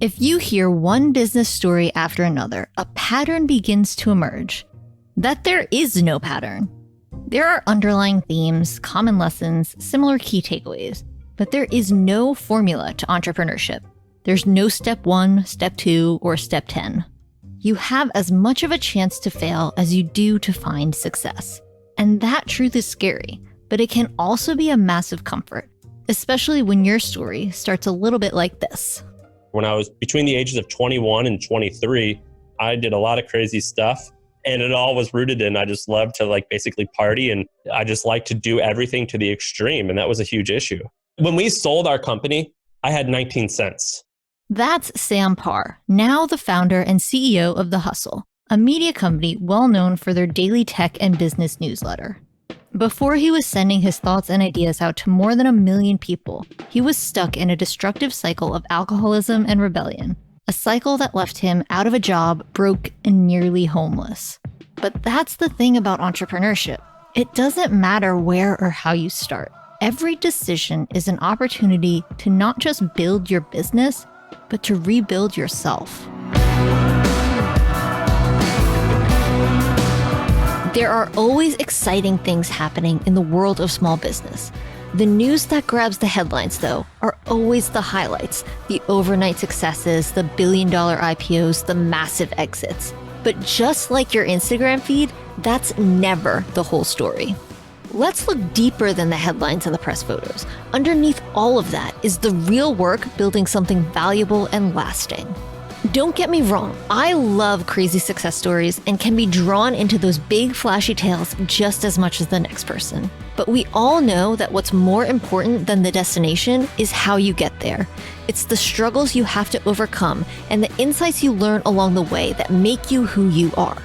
If you hear one business story after another, a pattern begins to emerge. That there is no pattern. There are underlying themes, common lessons, similar key takeaways, but there is no formula to entrepreneurship. There's no step 1, step 2, or step 10. You have as much of a chance to fail as you do to find success. And that truth is scary, but it can also be a massive comfort, especially when your story starts a little bit like this. When I was between the ages of 21 and 23, I did a lot of crazy stuff. And it all was rooted in, I just loved to basically party. And I just liked to do everything to the extreme. And that was a huge issue. When we sold our company, I had 19 cents. That's Sam Parr, now the founder and CEO of The Hustle, a media company well known for their daily tech and business newsletter. Before he was sending his thoughts and ideas out to more than 1 million people, he was stuck in a destructive cycle of alcoholism and rebellion, a cycle that left him out of a job, broke, and nearly homeless. But that's the thing about entrepreneurship. It doesn't matter where or how you start. Every decision is an opportunity to not just build your business, but to rebuild yourself. There are always exciting things happening in the world of small business. The news that grabs the headlines, though, are always the highlights, the overnight successes, the billion-dollar IPOs, the massive exits. But just like your Instagram feed, that's never the whole story. Let's look deeper than the headlines and the press photos. Underneath all of that is the real work building something valuable and lasting. Don't get me wrong, I love crazy success stories and can be drawn into those big flashy tales just as much as the next person. But we all know that what's more important than the destination is how you get there. It's the struggles you have to overcome and the insights you learn along the way that make you who you are.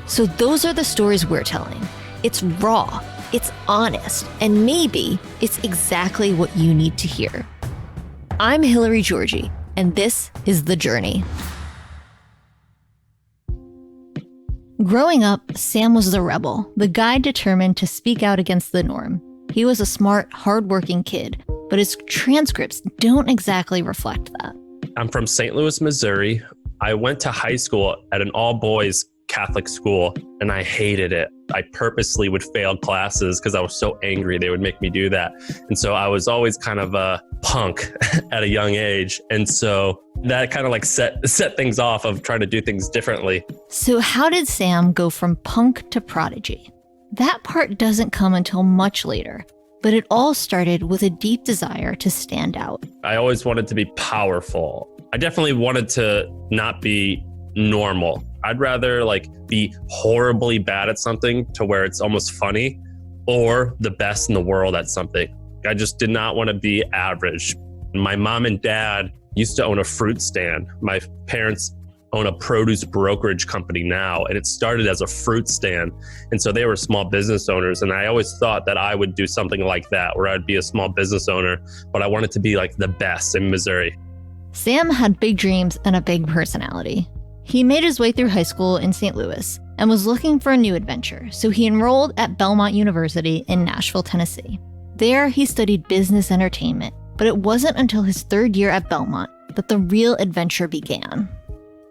So those are the stories we're telling. It's raw, it's honest, and maybe it's exactly what you need to hear. I'm Hillary Georgie, and this is The Journey. Growing up, Sam was the rebel, the guy determined to speak out against the norm. He was a smart, hardworking kid, but his transcripts don't exactly reflect that. I'm from St. Louis, Missouri. I went to high school at an all-boys Catholic school, and I hated it. I purposely would fail classes because I was so angry they would make me do that. And so I was always kind of a punk at a young age. And so that kind of set things off of trying to do things differently. So how did Sam go from punk to prodigy? That part doesn't come until much later, but it all started with a deep desire to stand out. I always wanted to be powerful. I definitely wanted to not be normal. I'd rather be horribly bad at something to where it's almost funny, or the best in the world at something. I just did not want to be average. My mom and dad used to own a fruit stand. My parents own a produce brokerage company now, and it started as a fruit stand. And so they were small business owners. And I always thought that I would do something like that, where I'd be a small business owner, but I wanted to be the best in Missouri. Sam had big dreams and a big personality. He made his way through high school in St. Louis and was looking for a new adventure, so he enrolled at Belmont University in Nashville, Tennessee. There, he studied business entertainment, but it wasn't until his third year at Belmont that the real adventure began.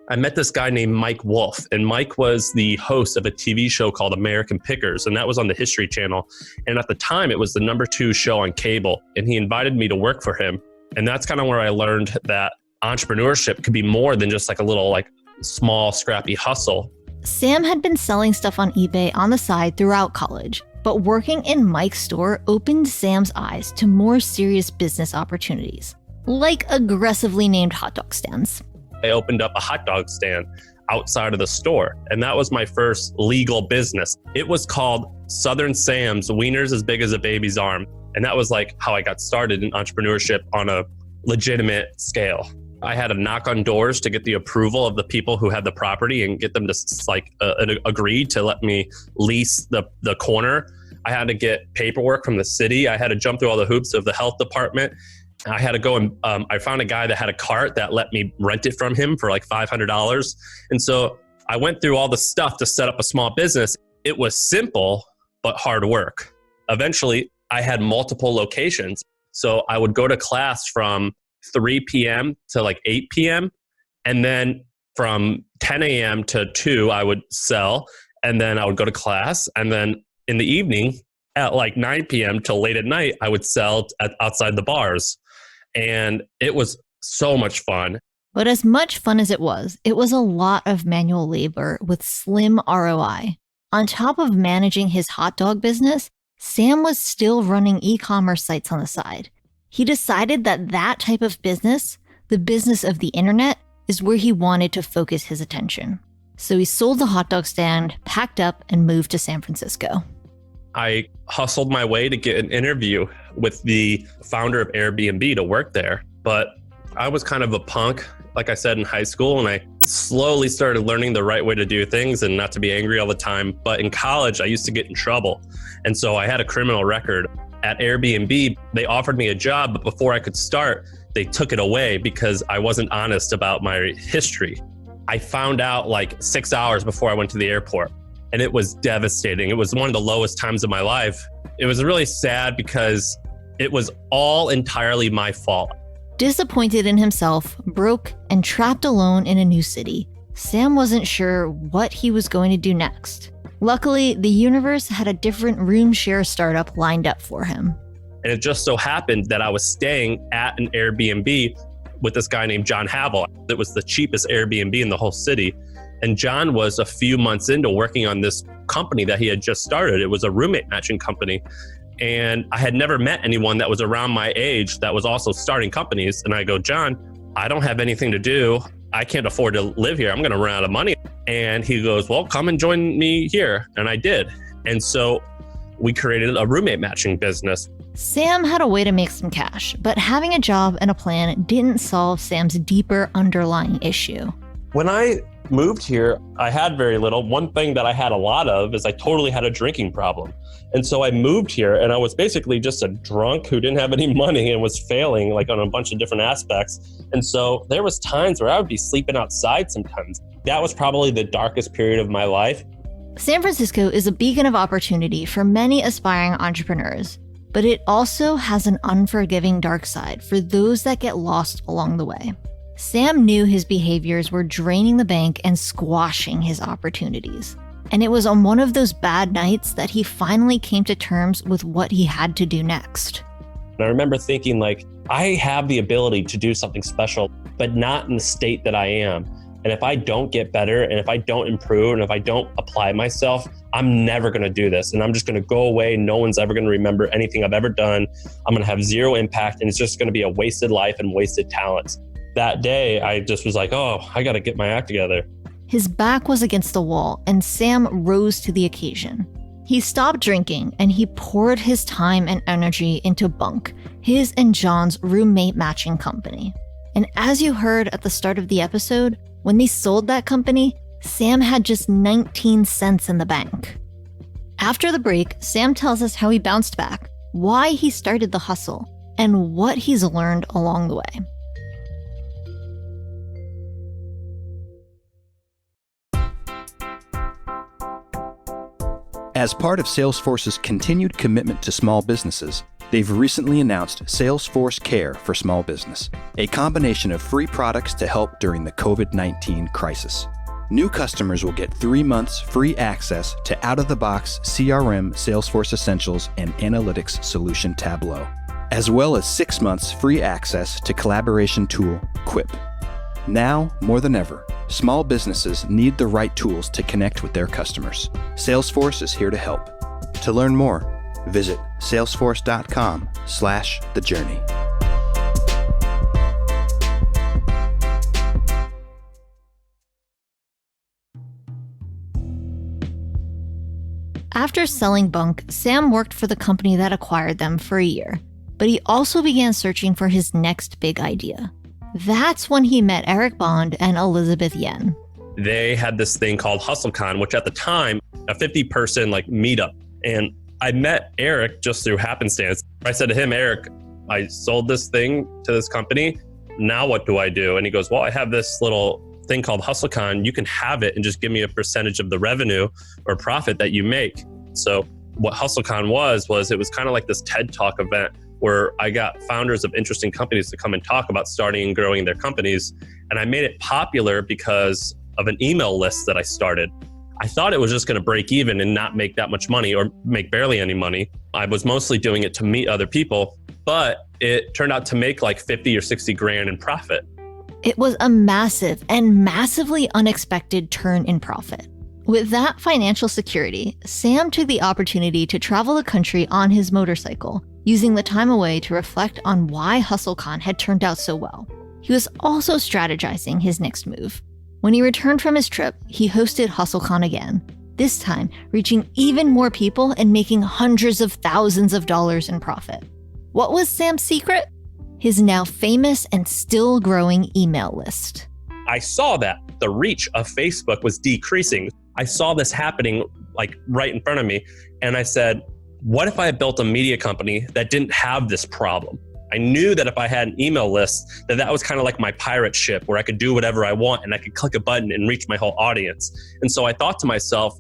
I met this guy named Mike Wolf, and Mike was the host of a TV show called American Pickers, and that was on the History Channel. And at the time, it was the #2 show on cable, and he invited me to work for him. And that's kind of where I learned that entrepreneurship could be more than just a little small, scrappy hustle. Sam had been selling stuff on eBay on the side throughout college, but working in Mike's store opened Sam's eyes to more serious business opportunities, like aggressively named hot dog stands. I opened up a hot dog stand outside of the store, and that was my first legal business. It was called Southern Sam's Wieners as Big as a Baby's Arm, and that was how I got started in entrepreneurship on a legitimate scale. I had to knock on doors to get the approval of the people who had the property and get them to agree to let me lease the corner. I had to get paperwork from the city. I had to jump through all the hoops of the health department. I had to go and I found a guy that had a cart that let me rent it from him for $500. And so I went through all the stuff to set up a small business. It was simple, but hard work. Eventually, I had multiple locations. So I would go to class from 3 p.m. to 8 p.m. And then from 10 a.m. to 2, I would sell. And then I would go to class. And then in the evening at like 9 p.m. till late at night, I would sell outside the bars. And it was so much fun. But as much fun as it was a lot of manual labor with slim ROI. On top of managing his hot dog business, Sam was still running e-commerce sites on the side. He decided that that type of business, the business of the internet, is where he wanted to focus his attention. So he sold the hot dog stand, packed up, and moved to San Francisco. I hustled my way to get an interview with the founder of Airbnb to work there. But I was kind of a punk, like I said, in high school, and I slowly started learning the right way to do things and not to be angry all the time. But in college, I used to get in trouble. And so I had a criminal record. At Airbnb, they offered me a job, but before I could start, they took it away because I wasn't honest about my history. I found out like 6 hours before I went to the airport, and it was devastating. It was one of the lowest times of my life. It was really sad because it was all entirely my fault. Disappointed in himself, broke, and trapped alone in a new city, Sam wasn't sure what he was going to do next. Luckily, the universe had a different room share startup lined up for him. And it just so happened that I was staying at an Airbnb with this guy named John Havel. It was the cheapest Airbnb in the whole city. And John was a few months into working on this company that he had just started. It was a roommate matching company. And I had never met anyone that was around my age that was also starting companies. And I go, John, I don't have anything to do. I can't afford to live here. I'm going to run out of money. And he goes, well, come and join me here. And I did. And so we created a roommate matching business. Sam had a way to make some cash, but having a job and a plan didn't solve Sam's deeper underlying issue. When I moved here, I had very little. One thing that I had a lot of is I totally had a drinking problem. And so I moved here and I was basically just a drunk who didn't have any money and was failing like on a bunch of different aspects. And so there was times where I would be sleeping outside sometimes. That was probably the darkest period of my life. San Francisco is a beacon of opportunity for many aspiring entrepreneurs, but it also has an unforgiving dark side for those that get lost along the way. Sam knew his behaviors were draining the bank and squashing his opportunities. And it was on one of those bad nights that he finally came to terms with what he had to do next. And I remember thinking like, I have the ability to do something special, but not in the state that I am. And if I don't get better and if I don't improve and if I don't apply myself, I'm never going to do this. And I'm just going to go away. No one's ever going to remember anything I've ever done. I'm going to have zero impact and it's just going to be a wasted life and wasted talents. That day, I just was like, oh, I got to get my act together. His back was against the wall and Sam rose to the occasion. He stopped drinking and he poured his time and energy into Bunk, his and John's roommate matching company. And as you heard at the start of the episode, when they sold that company, Sam had just 19 cents in the bank. After the break, Sam tells us how he bounced back, why he started the hustle, and what he's learned along the way. As part of Salesforce's continued commitment to small businesses, they've recently announced Salesforce Care for Small Business, a combination of free products to help during the COVID-19 crisis. New customers will get 3 months free access to out-of-the-box CRM Salesforce Essentials and Analytics Solution Tableau, as well as 6 months free access to collaboration tool Quip. Now, more than ever, small businesses need the right tools to connect with their customers. Salesforce is here to help. To learn more, visit salesforce.com/thejourney. After selling Bunk, Sam worked for the company that acquired them for a year, but he also began searching for his next big idea. That's when he met Eric Bond and Elizabeth Yen. They had this thing called HustleCon, which at the time, a 50-person like meetup. And I met Eric just through happenstance. I said to him, Eric, I sold this thing to this company. Now what do I do? And he goes, well, I have this little thing called HustleCon. You can have it and just give me a percentage of the revenue or profit that you make. So what HustleCon was it was kind of like this TED Talk event where I got founders of interesting companies to come and talk about starting and growing their companies. And I made it popular because of an email list that I started. I thought it was just going to break even and not make that much money or make barely any money. I was mostly doing it to meet other people, but it turned out to make like 50 or 60 grand in profit. It was a massive and massively unexpected turn in profit. With that financial security, Sam took the opportunity to travel the country on his motorcycle, using the time away to reflect on why HustleCon had turned out so well. He was also strategizing his next move. When he returned from his trip, he hosted HustleCon again, this time reaching even more people and making hundreds of thousands of dollars in profit. What was Sam's secret? His now famous and still growing email list. I saw that the reach of Facebook was decreasing. I saw this happening like right in front of me. And I said, what if I built a media company that didn't have this problem? I knew that if I had an email list, that was kind of like my pirate ship where I could do whatever I want and I could click a button and reach my whole audience. And so I thought to myself,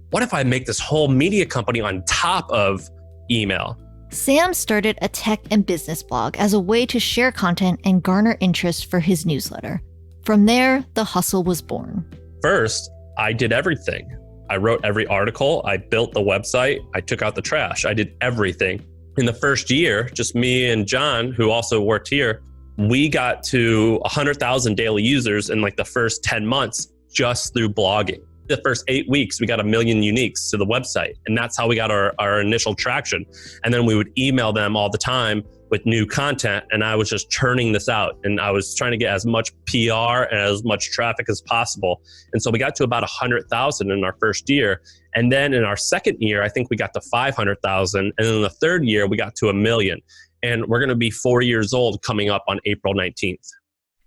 what if I make this whole media company on top of email? Sam started a tech and business blog as a way to share content and garner interest for his newsletter. From there, the hustle was born. First, I did everything. I wrote every article, I built the website, I took out the trash, I did everything. In the first year, just me and John, who also worked here, we got to 100,000 daily users in like the first 10 months just through blogging. The first 8 weeks, we got 1 million uniques to the website. And that's how we got our initial traction. And then we would email them all the time with new content. And I was just churning this out. And I was trying to get as much PR and as much traffic as possible. And so we got to about 100,000 in our first year. And then in our second year, I think we got to 500,000. And then in the third year, we got to 1 million. And we're going to be 4 years old coming up on April 19th.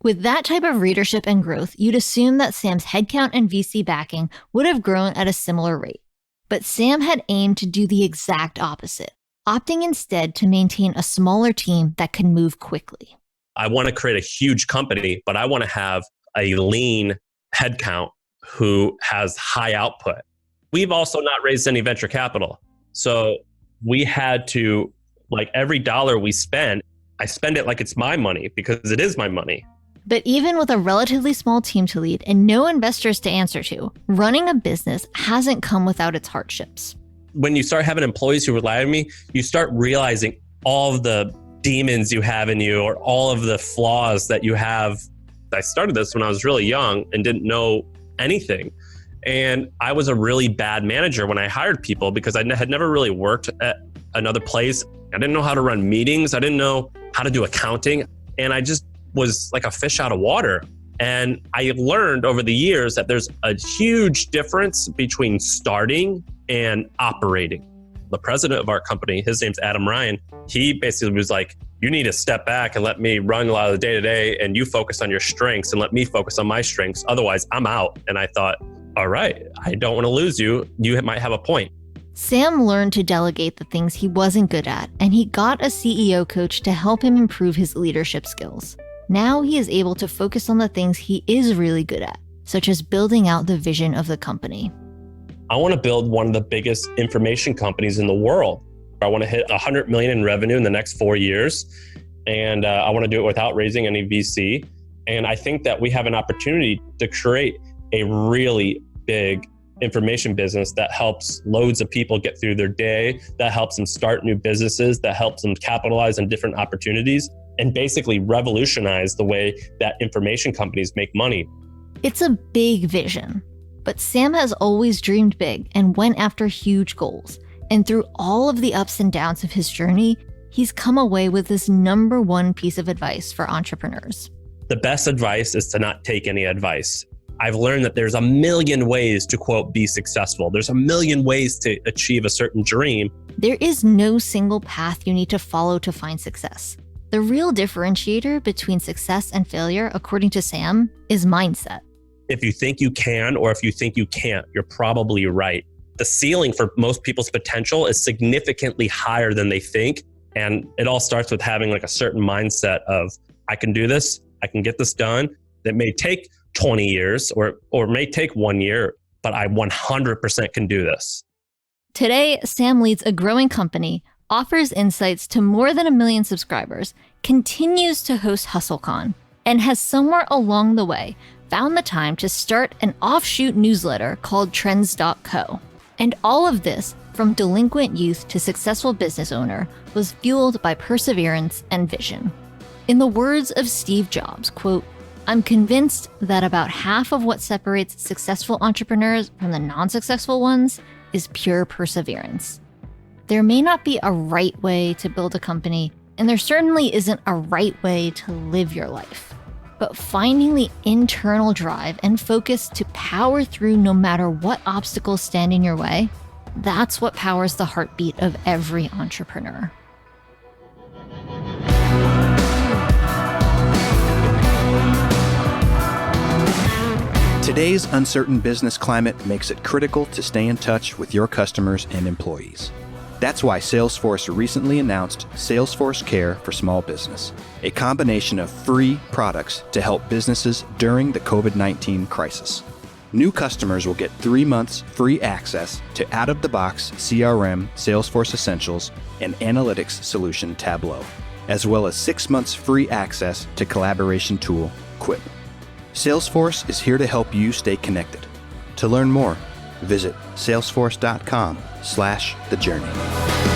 With that type of readership and growth, you'd assume that Sam's headcount and VC backing would have grown at a similar rate. But Sam had aimed to do the exact opposite, opting instead to maintain a smaller team that could move quickly. I want to create a huge company, but I want to have a lean headcount who has high output. We've also not raised any venture capital. So we had to, like every dollar we spend, I spend it like it's my money because it is my money. But even with a relatively small team to lead and no investors to answer to, running a business hasn't come without its hardships. When you start having employees who rely on me, you start realizing all of the demons you have in you or all of the flaws that you have. I started this when I was really young and didn't know anything. And I was a really bad manager when I hired people because I had never really worked at another place. I didn't know how to run meetings. I didn't know how to do accounting. And I just was like a fish out of water. And I learned over the years that there's a huge difference between starting and operating. The president of our company, his name's Adam Ryan, he basically was like, you need to step back and let me run a lot of the day-to-day and you focus on your strengths and let me focus on my strengths. Otherwise, I'm out. And I thought, all right, I don't want to lose you. You might have a point. Sam learned to delegate the things he wasn't good at, and he got a CEO coach to help him improve his leadership skills. Now he is able to focus on the things he is really good at, such as building out the vision of the company. I want to build one of the biggest information companies in the world. I want to hit 100 million in revenue in the next 4 years. And I want to do it without raising any VC. And I think that we have an opportunity to create a really big information business that helps loads of people get through their day, that helps them start new businesses, that helps them capitalize on different opportunities, and basically revolutionize the way that information companies make money. It's a big vision, but Sam has always dreamed big and went after huge goals. And through all of the ups and downs of his journey, he's come away with this number one piece of advice for entrepreneurs. The best advice is to not take any advice. I've learned that there's a million ways to, quote, be successful. There's a million ways to achieve a certain dream. There is no single path you need to follow to find success. The real differentiator between success and failure, according to Sam, is mindset. If you think you can or if you think you can't, you're probably right. The ceiling for most people's potential is significantly higher than they think. And it all starts with having like a certain mindset of, I can do this, I can get this done. That may take 20 years or may take 1 year, but I 100% can do this. Today, Sam leads a growing company, offers insights to more than 1 million subscribers, continues to host HustleCon, and has somewhere along the way found the time to start an offshoot newsletter called Trends.co. And all of this, from delinquent youth to successful business owner, was fueled by perseverance and vision. In the words of Steve Jobs, quote, "I'm convinced that about half of what separates successful entrepreneurs from the non-successful ones is pure perseverance." There may not be a right way to build a company, and there certainly isn't a right way to live your life. But finding the internal drive and focus to power through no matter what obstacles stand in your way, that's what powers the heartbeat of every entrepreneur. Today's uncertain business climate makes it critical to stay in touch with your customers and employees. That's why Salesforce recently announced Salesforce Care for Small Business, a combination of free products to help businesses during the COVID-19 crisis. New customers will get 3 months free access to out-of-the-box CRM, Salesforce Essentials, and analytics solution Tableau, as well as 6 months free access to collaboration tool Quip. Salesforce is here to help you stay connected. To learn more, visit salesforce.com/thejourney.